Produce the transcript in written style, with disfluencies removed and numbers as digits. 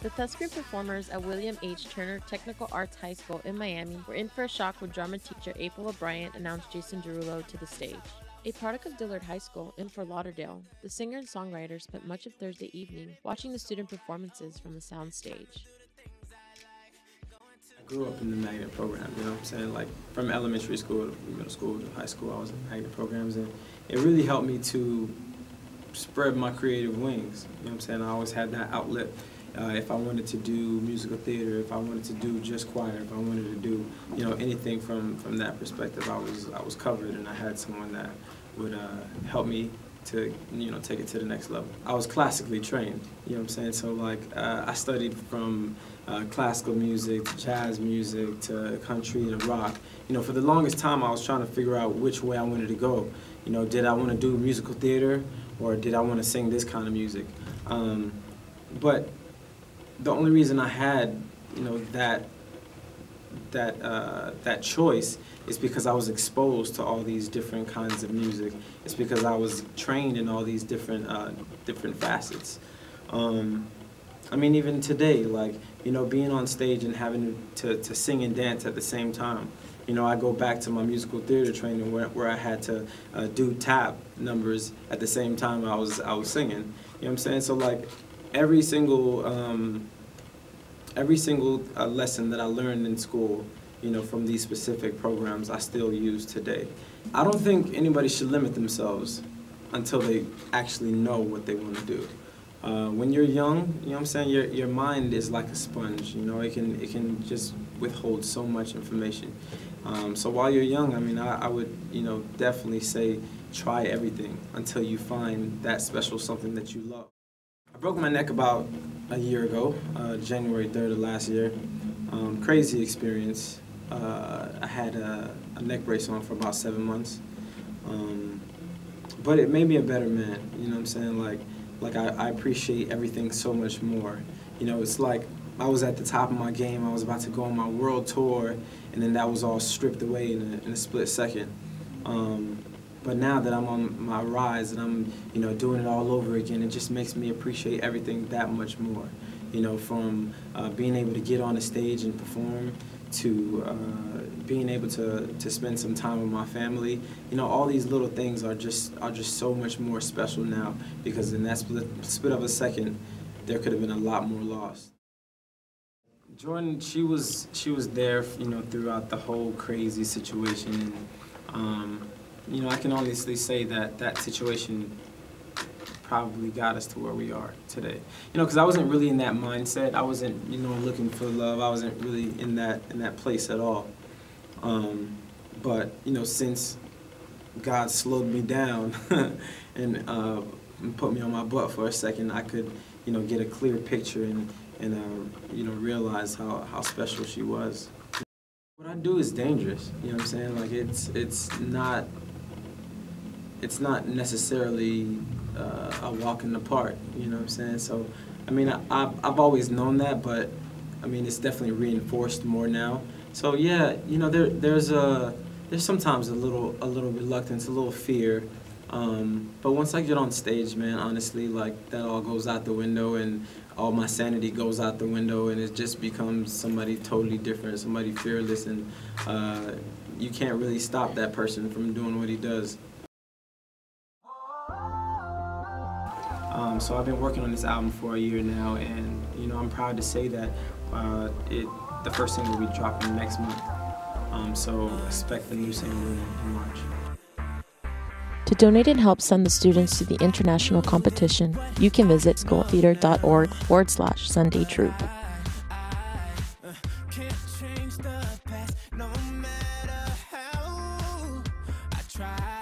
The Thespian performers at William H. Turner Technical Arts High School in Miami were in for a shock when drama teacher April O'Brien announced Jason Derulo to the stage. A product of Dillard High School in Fort Lauderdale, the singer and songwriter spent much of Thursday evening watching the student performances from the soundstage. I grew up in the magnet program, you know what I'm saying? Like from elementary school to middle school to high school, I was in magnet programs, and it really helped me to spread my creative wings. You know what I'm saying? I always had that outlet. If I wanted to do musical theater, if I wanted to do just choir, if I wanted to do, you know, anything from that perspective, I was covered, and I had someone that would help me to, you know, take it to the next level. I was classically trained, you know what I'm saying? So like I studied from classical music to jazz music to country to rock. You know, for the longest time I was trying to figure out which way I wanted to go. You know, did I want to do musical theater or did I want to sing this kind of music? But the only reason I had, you know, that choice is because I was exposed to all these different kinds of music. It's because I was trained in all these different facets. I mean, even today, like, you know, being on stage and having to sing and dance at the same time. You know, I go back to my musical theater training where I had to do tap numbers at the same time I was singing. You know what I'm saying? So like every single lesson that I learned in school, you know, from these specific programs, I still use today. I don't think anybody should limit themselves until they actually know what they want to do. When you're young, you know what I'm saying, your mind is like a sponge, you know, it can just withhold so much information. So while you're young, I mean, I would, you know, definitely say try everything until you find that special something that you love. I broke my neck about a year ago, January 3rd of last year. Crazy experience. I had a neck brace on for about 7 months. But it made me a better man, you know what I'm saying? Like I appreciate everything so much more. You know, it's like I was at the top of my game. I was about to go on my world tour, and then that was all stripped away in a split second. But now that I'm on my rise and I'm, you know, doing it all over again, it just makes me appreciate everything that much more. You know, from being able to get on a stage and perform to being able to spend some time with my family. You know, all these little things are just so much more special now, because in that split of a second, there could have been a lot more lost. Jordan, she was there, you know, throughout the whole crazy situation, and you know, I can honestly say that situation probably got us to where we are today. You know, because I wasn't really in that mindset. I wasn't, you know, looking for love. I wasn't really in that place at all. But you know, since God slowed me down and put me on my butt for a second, I could, you know, get a clear picture and you know, realize how special she was. What I do is dangerous. You know what I'm saying? Like it's not necessarily a walk in the park, you know what I'm saying? So, I mean, I've always known that, but I mean, it's definitely reinforced more now. So yeah, you know, there's sometimes a little reluctance, a little fear, but once I get on stage, man, honestly, like that all goes out the window, and all my sanity goes out the window, and it just becomes somebody totally different, somebody fearless, and you can't really stop that person from doing what he does. So I've been working on this album for a year now, and you know, I'm proud to say that the first single will be dropping next month. So expect the new single in March. To donate and help send the students to the international competition, you can visit schooltheater.org/Sunday Troop. Can't change the past, no matter how I try.